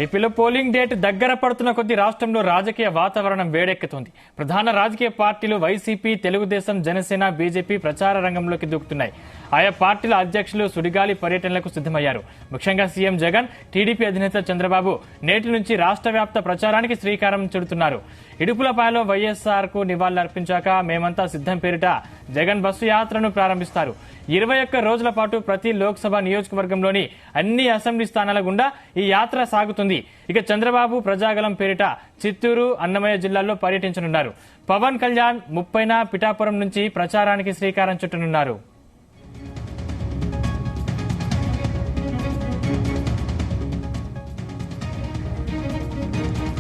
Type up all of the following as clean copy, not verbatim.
ఏపీలో polling date దగ్గర పడుతున్న కొద్దీ రాష్ట్రంలో రాజకీయ వాతావరణం వేడెక్కుతోంది. ప్రధాన రాజకీయ పార్టీలు వైసీపీ, తెలుగుదేశం, జనసేన, బీజేపీ ప్రచార రంగంలోకి దూకుతున్నాయి. ఆయా పార్టీల అధ్యక్షులు సుడిగాలి పర్యటనలకు సిద్దమయ్యారు. ముఖ్యంగా సీఎం జగన్, టీడీపీ అధినేత చంద్రబాబు నేటి నుంచి రాష్ట్ర వ్యాప్త ప్రచారానికి శ్రీకారం చుడుతున్నారు. ఇడుపులపాయలో వైఎస్ఆర్ కు నివాళులర్పించాక మేమంతా సిద్దం పేరిట జగన్ బస్సు యాత్రను ప్రారంభిస్తారు. 21 రోజుల పాటు ప్రతి లోక్సభ నియోజకవర్గంలోని అన్ని అసెంబ్లీ స్థానాల గుండా ఈ యాత్ర సాగుతుంది. ఇక చంద్రబాబు ప్రజాగలం పేరిట చిత్తూరు, అన్నమయ్య జిల్లాల్లో పర్యటించనున్నారు. పవన్ కళ్యాణ్ 30న పిఠాపురం నుంచి ప్రచారానికి శ్రీకారం చుట్టనున్నారు.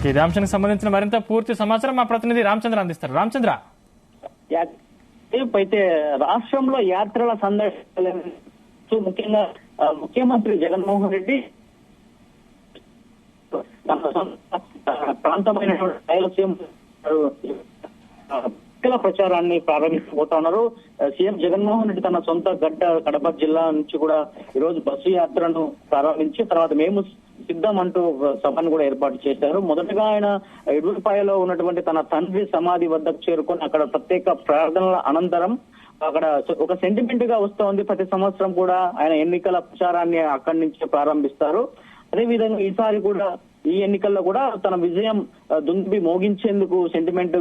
ఇదే అంశానికి సంబంధించిన మరింత పూర్తి సమాచారం మా ప్రతినిధి రామచంద్ర అందిస్తారు. రామచంద్ర, అయితే రాష్ట్రంలో యాత్రల సందర్శన ముఖ్యంగా ముఖ్యమంత్రి జగన్మోహన్ రెడ్డి తన సొంత ప్రాంతమైన రాయలసీమ ప్రచారాన్ని ప్రారంభించబోతా ఉన్నారు. సీఎం జగన్మోహన్ రెడ్డి తన సొంత గడ్డ కడప జిల్లా నుంచి కూడా ఈ రోజు బస్సు యాత్రను ప్రారంభించి తర్వాత మేము సిద్ధం అంటూ సభను కూడా ఏర్పాటు చేశారు. మొదటగా ఆయన ఇడుపులపాయలో ఉన్నటువంటి తన తండ్రి సమాధి వద్దకు చేరుకొని అక్కడ ప్రత్యేక ప్రార్థనల అనంతరం అక్కడ ఒక సెంటిమెంట్ గా వస్తోంది. ప్రతి సంవత్సరం కూడా ఆయన ఎన్నికల ప్రచారాన్ని అక్కడి నుంచే ప్రారంభిస్తారు. అదేవిధంగా ఈసారి కూడా ఈ ఎన్నికల్లో కూడా తన విజయం దుందుబి మోగించేందుకు సెంటిమెంట్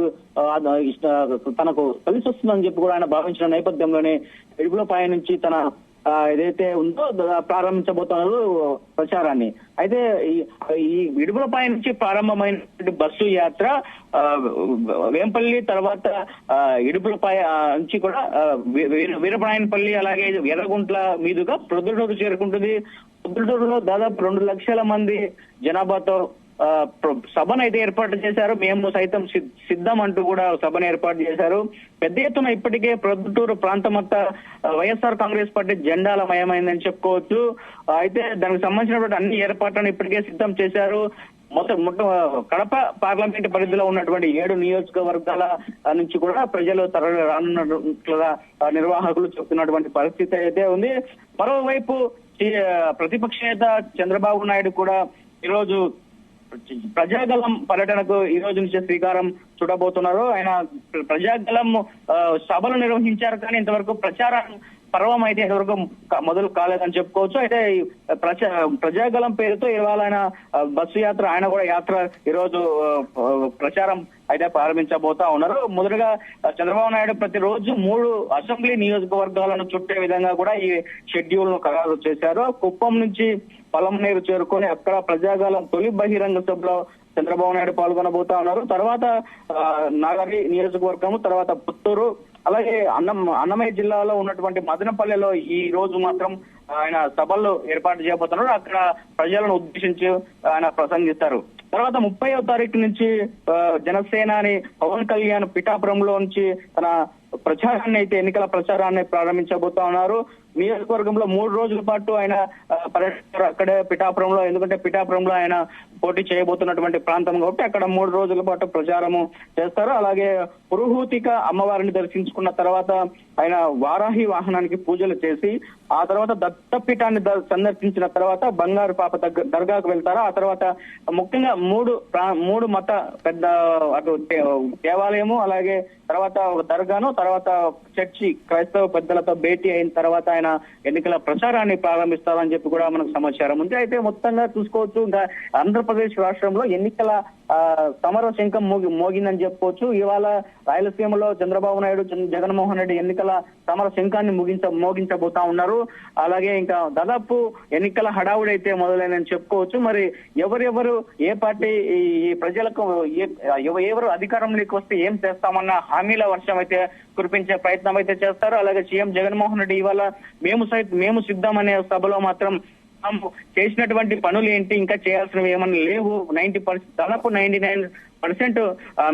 తనకు కలిసి వస్తుందని చెప్పి కూడా ఆయన భావించిన నేపథ్యంలోనే ఇడుపులపాయ నుంచి తన ఏదైతే ఉందో ప్రారంభించబోతున్నారు ప్రచారాన్ని. అయితే ఈ ఇడుపులపాయ నుంచి ప్రారంభమైన బస్సు యాత్ర వేంపల్లి తర్వాత ఇడుపులపాయ నుంచి కూడా వీరపనాయనపల్లి అలాగే ఎర్రగుంట్ల మీదుగా ప్రొద్దుటూరు చేరుకుంటుంది. ప్రొద్దుటూరులో దాదాపు 2 లక్షల మంది జనాభాతో సభను అయితే ఏర్పాటు చేశారు. మేము సైతం సిద్ధం అంటూ కూడా సభను ఏర్పాటు చేశారు. పెద్ద ఎత్తున ఇప్పటికే ప్రొద్దుటూరు ప్రాంతమంతా వైఎస్ఆర్ కాంగ్రెస్ పార్టీ జెండాలమయమైందని చెప్పుకోవచ్చు. అయితే దానికి సంబంధించినటువంటి అన్ని ఏర్పాట్లను ఇప్పటికే సిద్ధం చేశారు. మొత్తం కడప పార్లమెంట్ పరిధిలో ఉన్నటువంటి 7 నియోజకవర్గాల నుంచి కూడా ప్రజలు తరలి రానున్నట్లుగా నిర్వాహకులు చెప్తున్నటువంటి పరిస్థితి అయితే ఉంది. మరోవైపు ప్రతిపక్ష నేత చంద్రబాబు నాయుడు కూడా ఈరోజు ప్రజాగలం పర్యటనకు ఈ రోజు నుంచి శ్రీకారం చుట్టబోతున్నారు. ఆయన ప్రజాగలం సభలు నిర్వహించారు, కానీ ఇంతవరకు ప్రచారం పర్వం అయితే ఇంతవరకు మొదలు కాలేదని చెప్పుకోవచ్చు. అయితే ప్రజాగలం పేరుతో ఇవాళ ఆయన బస్సు యాత్ర, ఆయన కూడా యాత్ర ఈరోజు ప్రచారం అయితే ప్రారంభించబోతా ఉన్నారు. మొదటగా చంద్రబాబు నాయుడు ప్రతిరోజు 3 అసెంబ్లీ నియోజకవర్గాలను చుట్టే విధంగా కూడా ఈ షెడ్యూల్ ను ఖరారు చేశారు. కుప్పం నుంచి పలమనేరు చేరుకొని అక్కడ ప్రజాగలం తొలి బహిరంగ సభలో చంద్రబాబు నాయుడు పాల్గొనబోతా ఉన్నారు. తర్వాత నాగరి నియోజకవర్గం, తర్వాత పుత్తూరు, అలాగే అన్నమయ్య జిల్లాలో ఉన్నటువంటి మదనపల్లెలో ఈ రోజు మాత్రం ఆయన సభలు ఏర్పాటు చేయబోతున్నారు. అక్కడ ప్రజలను ఉద్దేశించి ఆయన ప్రసంగిస్తారు. తర్వాత 30వ తారీఖు నుంచి జనసేనాని పవన్ కళ్యాణ్ పిఠాపురంలో నుంచి తన ప్రచారాన్ని అయితే ఎన్నికల ప్రచారాన్ని ప్రారంభించబోతా ఉన్నారు. నియోజకవర్గంలో 3 రోజుల పాటు ఆయన పర్యటిస్తారు అక్కడే పిఠాపురంలో. ఎందుకంటే పిఠాపురంలో ఆయన పోటీ చేయబోతున్నటువంటి ప్రాంతం కాబట్టి అక్కడ 3 రోజుల పాటు ప్రచారము చేస్తారు. అలాగే పురుహూతిక అమ్మవారిని దర్శించుకున్న తర్వాత ఆయన వారాహి వాహనానికి పూజలు చేసి ఆ తర్వాత దత్తపీఠాన్ని సందర్శించిన తర్వాత బంగారు పాప దర్గాకు వెళ్తారు. ఆ తర్వాత ముఖ్యంగా 3 మత పెద్ద అటు దేవాలయము, అలాగే తర్వాత ఒక దర్గాను, తర్వాత చర్చి క్రైస్తవ పెద్దలతో భేటీ అయిన తర్వాత ఆయన ఎన్నికల ప్రచారాన్ని ప్రారంభిస్తారని చెప్పి కూడా మనకు సమాచారం ఉంది. అయితే మొత్తంగా చూసుకోవచ్చు, ఇంకా ఆంధ్రప్రదేశ్ రాష్ట్రంలో ఎన్నికల సమర శంఖం మోగిందని చెప్పుకోవచ్చు. ఇవాళ రాయలసీమలో చంద్రబాబు నాయుడు, జగన్మోహన్ రెడ్డి ఎన్నికల సమర శంఖాన్ని మోగించబోతా ఉన్నారు. అలాగే ఇంకా దాదాపు ఎన్నికల హడావుడి అయితే మొదలైందని చెప్పుకోవచ్చు. మరి ఎవరెవరు ఏ పార్టీ ఈ ప్రజలకు ఎవరు అధికారంలోకి వస్తే ఏం చేస్తామన్న హామీల వర్షం అయితే కురిపించే ప్రయత్నం అయితే చేస్తారు. అలాగే సీఎం జగన్మోహన్ రెడ్డి ఇవాళ మేము సిద్ధం అనే సభలో మాత్రం చేసినటువంటి పనులు ఏంటి, ఇంకా చేయాల్సినవి ఏమన్నా లేవు, దాదాపు 99% 100%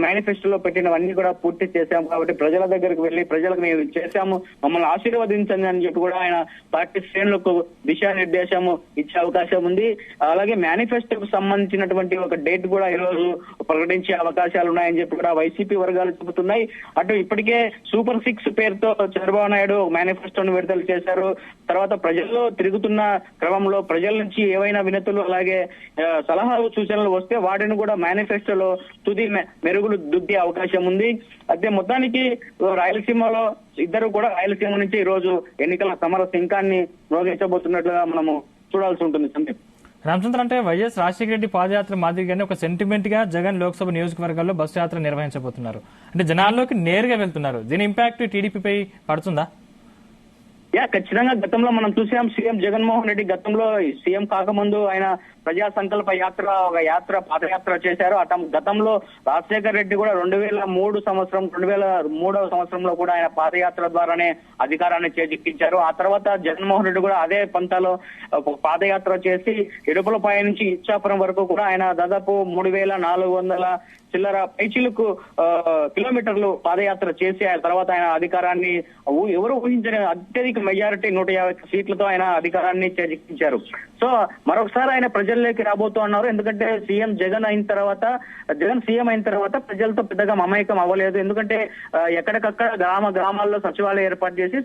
మేనిఫెస్టోలో పెట్టినవన్నీ కూడా పూర్తి చేశాము కాబట్టి ప్రజల దగ్గరకు వెళ్లి ప్రజలకు మేము చేశాము, మమ్మల్ని ఆశీర్వదించండి అని చెప్పి కూడా ఆయన పార్టీ శ్రేణులకు దిశానిర్దేశము ఇచ్చే అవకాశం ఉంది. అలాగే మేనిఫెస్టోకు సంబంధించినటువంటి ఒక డేట్ కూడా ఈ రోజు ప్రకటించే అవకాశాలు ఉన్నాయని చెప్పి కూడా వైసీపీ వర్గాలు చెబుతున్నాయి. అటు ఇప్పటికే సూపర్ 6 పేరుతో చంద్రబాబు నాయుడు మేనిఫెస్టోను విడుదల చేశారు. తర్వాత ప్రజల్లో తిరుగుతున్న క్రమంలో ప్రజల నుంచి ఏవైనా వినతులు అలాగే సలహాలు సూచనలు వస్తే వాటిని కూడా మేనిఫెస్టోలో తుది మెరుగులు దిద్దే అవకాశం ఉంది. అయితే మొత్తానికి రాయలసీమలో ఇద్దరు కూడా రాయలసీమ నుంచి ఈ రోజు ఎన్నికల సమర శంఖాన్ని మోగించబోతున్నట్లుగా మనము చూడాల్సి ఉంటుంది. సందీప్, రామచంద్ర, అంటే వైఎస్ రాజశేఖర రెడ్డి పాదయాత్ర మాదిరిగానే ఒక సెంటిమెంట్ గా జగన్ లోక్సభ నియోజకవర్గాల్లో బస్సు యాత్ర నిర్వహించబోతున్నారు. అంటే జనాల్లోకి నేరుగా వెళ్తున్నారు. దీని ఇంపాక్ట్ టీడీపీపై పడుతుందా? ఖచ్చితంగా గతంలో మనం చూసాం. సీఎం జగన్మోహన్ రెడ్డి గతంలో సీఎం కాకముందు ఆయన ప్రజా సంకల్ప యాత్ర ఒక పాదయాత్ర చేశారు. గతంలో రాజశేఖర రెడ్డి కూడా 2003 సంవత్సరంలో కూడా ఆయన పాదయాత్ర ద్వారానే అధికారాన్ని చేజిక్కించారు. ఆ తర్వాత జగన్మోహన్ రెడ్డి కూడా అదే పంతాలో పాదయాత్ర చేసి ఇడుపులపై నుంచి ఇచ్చాపురం వరకు కూడా ఆయన దాదాపు 3400 చిల్లర పైచిలకు కిలోమీటర్లు పాదయాత్ర చేసి ఆ తర్వాత ఆయన అధికారాన్ని ఎవరు ఊహించని అత్యధిక మెజారిటీ 150 సీట్లతో ఆయన అధికారాన్ని చేజిక్కించారు. సో మరొకసారి ఆయన ప్రజల్లోకి రాబోతూ ఉన్నారు. ఎందుకంటే జగన్ సీఎం అయిన తర్వాత ప్రజలతో పెద్దగా మమేకం అవ్వలేదు. ఎందుకంటే ఎక్కడికక్కడ గ్రామాల్లో సచివాలయం ఏర్పాటు చేసి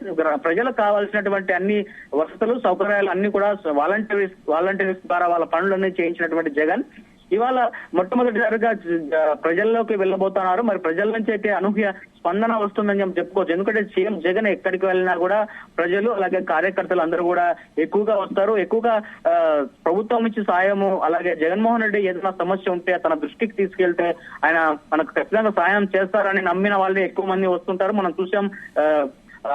ప్రజలకు కావాల్సినటువంటి అన్ని వసతులు సౌకర్యాలు అన్ని కూడా వాలంటీర్స్ ద్వారా వాళ్ళ పనులన్నీ చేయించినటువంటి జగన్ ఇవాళ మొట్టమొదటిసారిగా ప్రజల్లోకి వెళ్ళబోతున్నారు. మరి ప్రజల నుంచి అయితే అనూహ్య స్పందన వస్తుందని చెప్పుకోవచ్చు. ఎందుకంటే సీఎం జగన్ ఎక్కడికి వెళ్ళినా కూడా ప్రజలు అలాగే కార్యకర్తలు అందరూ కూడా ఎక్కువగా వస్తారు. ఎక్కువగా ప్రభుత్వం నుంచి సాయము అలాగే జగన్మోహన్ రెడ్డి ఏదైనా సమస్య ఉంటే తన దృష్టికి తీసుకెళ్తే ఆయన మనకు ఖచ్చితంగా సాయం చేస్తారని నమ్మిన వాళ్ళే ఎక్కువ మంది వస్తుంటారు. మనం చూసాం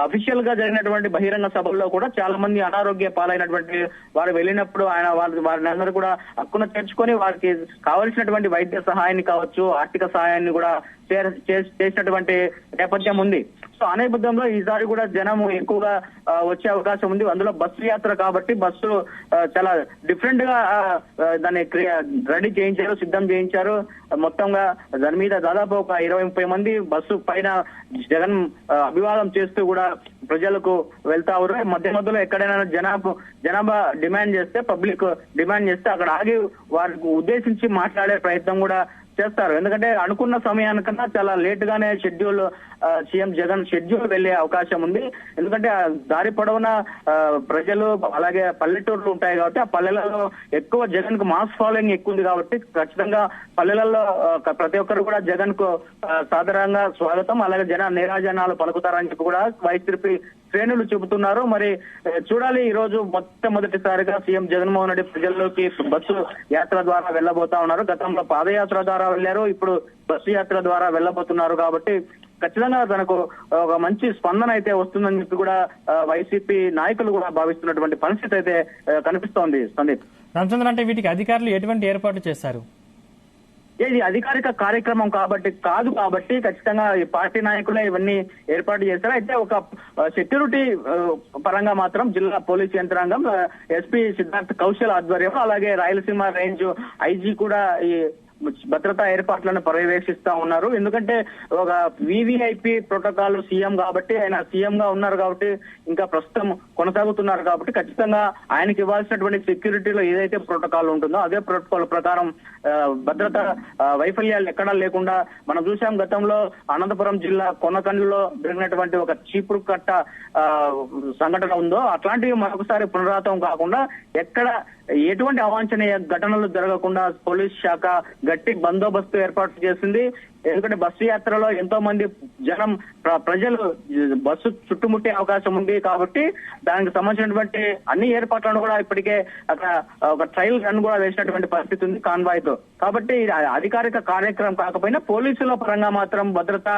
అఫీషియల్ గా జరిగినటువంటి బహిరంగ సభల్లో కూడా చాలా మంది అనారోగ్య పాలైనటువంటి వారు వెళ్ళినప్పుడు ఆయన వారిని అందరూ కూడా హక్కున చేర్చుకొని వారికి కావలసినటువంటి వైద్య సహాయాన్ని కావచ్చు, ఆర్థిక సహాయాన్ని కూడా చేసినటువంటి నేపథ్యం ఉంది. సో ఆ నేపథ్యంలో ఈసారి కూడా జనం ఎక్కువగా వచ్చే అవకాశం ఉంది. అందులో బస్సు యాత్ర కాబట్టి బస్సు చాలా డిఫరెంట్ గా దాన్ని రెడీ చేయించారు, సిద్ధం చేయించారు. మొత్తంగా దాని మీద దాదాపు ఒక 20-30 మంది బస్సు పైన జగన్ అభివాదం చేస్తూ కూడా ప్రజలకు వెళ్తా ఉన్నారు. మధ్యలో ఎక్కడైనా జనాభా డిమాండ్ చేస్తే, పబ్లిక్ డిమాండ్ చేస్తే అక్కడ ఆగి వారికి ఉద్దేశించి మాట్లాడే ప్రయత్నం కూడా చేస్తారు. ఎందుకంటే అనుకున్న సమయానికన్నా చాలా లేట్ గానే సీఎం జగన్ షెడ్యూల్ వెళ్లే అవకాశం ఉంది. ఎందుకంటే దారి పొడవున ప్రజలు అలాగే పల్లెటూర్లు ఉంటాయి కాబట్టి ఆ పల్లెలలో ఎక్కువ జగన్ కు మాస్ ఫాలోయింగ్ ఎక్కువ ఉంది కాబట్టి ఖచ్చితంగా పల్లెలలో ప్రతి ఒక్కరు కూడా జగన్ కు సాధారణంగా స్వాగతం అలాగే జన నీరాజనాలు పలుకుతారని చెప్పి కూడా వైసీపీ శ్రేణులు చెబుతున్నారు. మరి చూడాలి. ఈ రోజు మొట్టమొదటిసారిగా సీఎం జగన్మోహన్ రెడ్డి ప్రజల్లోకి బస్సు యాత్ర ద్వారా వెళ్లబోతా ఉన్నారు. గతంలో పాదయాత్ర ద్వారా వెళ్లారు, ఇప్పుడు బస్సు యాత్ర ద్వారా వెళ్లబోతున్నారు. కాబట్టి ఖచ్చితంగా తనకు ఒక మంచి స్పందన అయితే వస్తుందని చెప్పి కూడా వైసీపీ నాయకులు కూడా భావిస్తున్నటువంటి పరిస్థితి అయితే కనిపిస్తోంది. సందీప్, రామచంద్ర, అంటే వీటికి అధికారులు ఎటువంటి ఏర్పాట్లు చేశారు? ఇది అధికారిక కార్యక్రమం కాదు కాబట్టి ఖచ్చితంగా ఈ పార్టీ నాయకులే ఇవన్నీ ఏర్పాటు చేస్తారు. అయితే ఒక సెక్యూరిటీ పరంగా మాత్రం జిల్లా పోలీస్ యంత్రాంగం ఎస్పీ సిద్ధార్థ్ కౌశల్ ఆధ్వర్యంలో అలాగే రాయలసీమ రేంజ్ ఐజీ కూడా ఈ భద్రతా ఏర్పాట్లను పర్యవేక్షిస్తా ఉన్నారు. ఎందుకంటే ఒక వివిఐపి ప్రోటోకాల్ సీఎం కాబట్టి ఆయన సీఎం గా ఉన్నారు కాబట్టి ఇంకా ప్రస్తుతం కొనసాగుతున్నారు కాబట్టి ఖచ్చితంగా ఆయనకి ఇవ్వాల్సినటువంటి సెక్యూరిటీలో ఏదైతే ప్రోటోకాల్ ఉంటుందో అదే ప్రోటోకాల్ ప్రకారం భద్రత వైఫల్యాలు ఎక్కడా లేకుండా మనం చూసాం. గతంలో అనంతపురం జిల్లా కొనకండ్లలో జరిగినటువంటి ఒక చీపురు కట్ట సంఘటన ఉందో అట్లాంటివి మరొకసారి పునరావృతం కాకుండా ఎక్కడ ఎటువంటి అవాంఛనీయ ఘటనలు జరగకుండా పోలీస్ శాఖ గట్టి బందోబస్తు ఏర్పాటు చేసింది. ఎందుకంటే బస్సు యాత్రలో ఎంతో మంది ప్రజలు బస్సు చుట్టుముట్టే అవకాశం ఉంది కాబట్టి దానికి సంబంధించినటువంటి అన్ని ఏర్పాట్లను కూడా ఇప్పటికే అక్కడ ఒక ట్రయల్ రన్ కూడా వేసినటువంటి పరిస్థితి ఉంది కాన్వాయ్ తో. కాబట్టి అధికారిక కార్యక్రమం కాకపోయినా పోలీసుల పరంగా మాత్రం భద్రత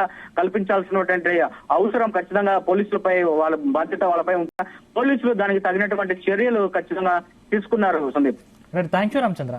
కల్పించాల్సినటువంటి అవసరం ఖచ్చితంగా పోలీసులపై వాళ్ళ బాధ్యత వాళ్ళపై ఉంటారు. పోలీసులు దానికి తగినటువంటి చర్యలు ఖచ్చితంగా తీసుకున్నారు. Sandeep, thank you Ramachandra.